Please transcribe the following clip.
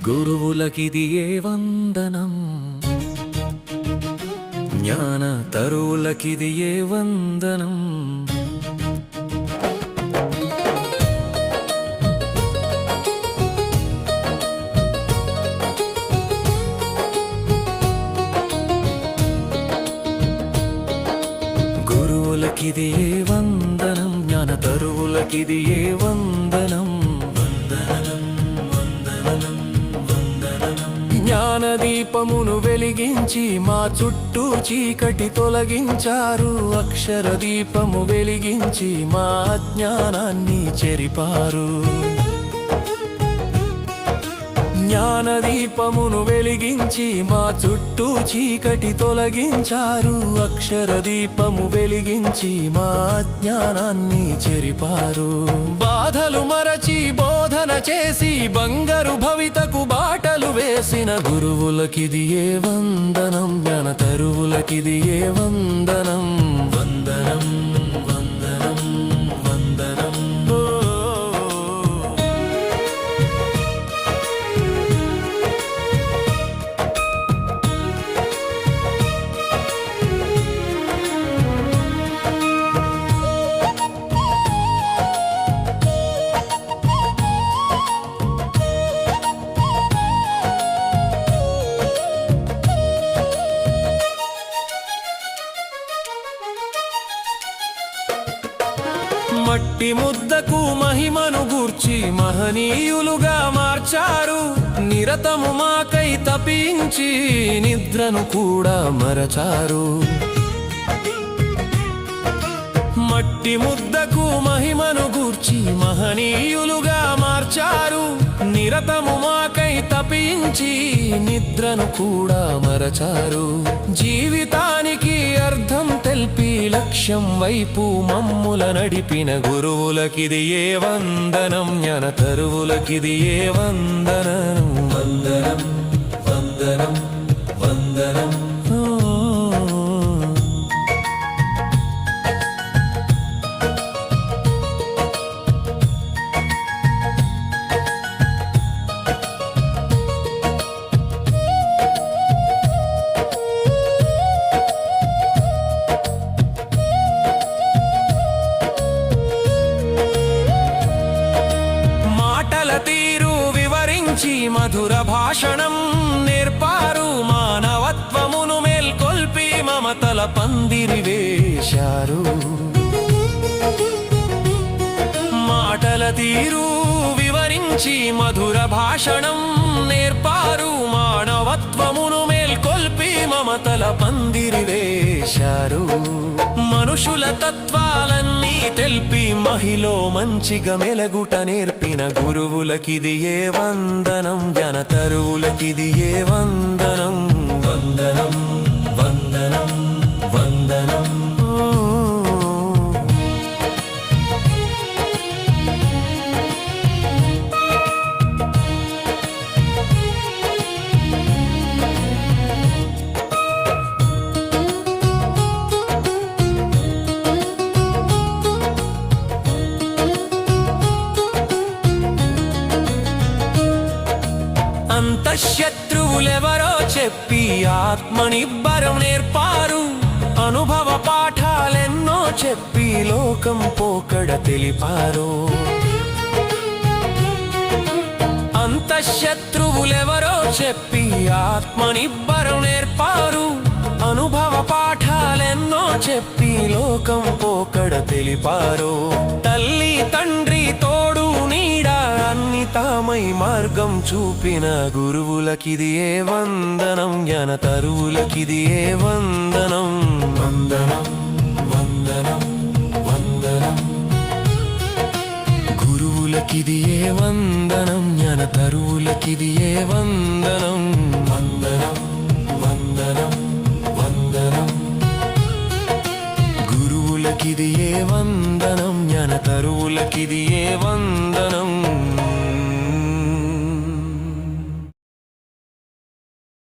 గురువులకిదియే వందనం, జ్ఞాన తరువులకిదియే వందనం. గురువులకిదియే వందనం, జ్ఞాన తరువులకిదియే వందనం. జ్ఞానదీపమును వెలిగించి మా చుట్టూ చీకటి తొలగించారు. అక్షర దీపము వెలిగించి మా అజ్ఞానాన్ని చెరిపారు. జ్ఞానదీపమును వెలిగించి మా చుట్టూ చీకటి తొలగించారు. అక్షర దీపము వెలిగించి మా అజ్ఞానాన్ని చెరిపారు. బాధలు మరచి బోధన చేసి బంగారు భవితకు బాటలు వేసిన గురువులకిదియే వందనం, జ్ఞాన తరువులకిదియే వందనం. వందనం వందనం వందనం. మట్టి ముద్దకు మహిమను గూర్చి మహనీయులుగా మార్చారు. నిరతము మాకై తపించి నిద్రను కూడా మరచారు. మట్టి ముద్దకు మహిమను గూర్చి మహనీయులుగా మార్చారు. నిరతము మాకై తపించి నిద్రను కూడా మరచారు. జీవితానికి అర్థం తెల్పి లక్ష్యం వైపు మమ్ముల నడిపిన గురువులకిదియే వందనం, జ్ఞాన తరువులకిదియే వందనం. వందనం వందనం వందనం. తీరు వివరించి మధుర భాషణం నేర్పారు. మానవత్వమును మేల్కొల్పి మమతల పందిరి వేశారు. మాటల తీరు వివరించి మధుర భాషణం నేర్పారు. మానవత్వమును మేల్కొల్పి మమతల పందిరి వేశారు. మనుషుల తత్వాలన్నీ తెల్పి మహిలో మంచిగా మెలగుట నేర్పిన గురువులకిదియే వందనం, జ్ఞాన తరువులకిదియే వందనం. వందనం వందనం వందనం. అంతఃశత్రువులెవరో చెప్పి ఆత్మనిబ్బరం నేర్పారు. అనుభవ పాఠాలెన్నో చెప్పి లోకం పోకడ తెలిపారు. అంతఃశత్రువులెవరో చెప్పి ఆత్మనిబ్బరం నేర్పారు. అనుభవ పాఠాలెన్నో చెప్పి లోకం పోకడ తెలిపారు. తల్లి తండ్రి తోడు నీడ అన్ని తామై మార్గం చూపిన గురువులకిదియే వందనం, జ్ఞాన తరువులకిదియే వందనం.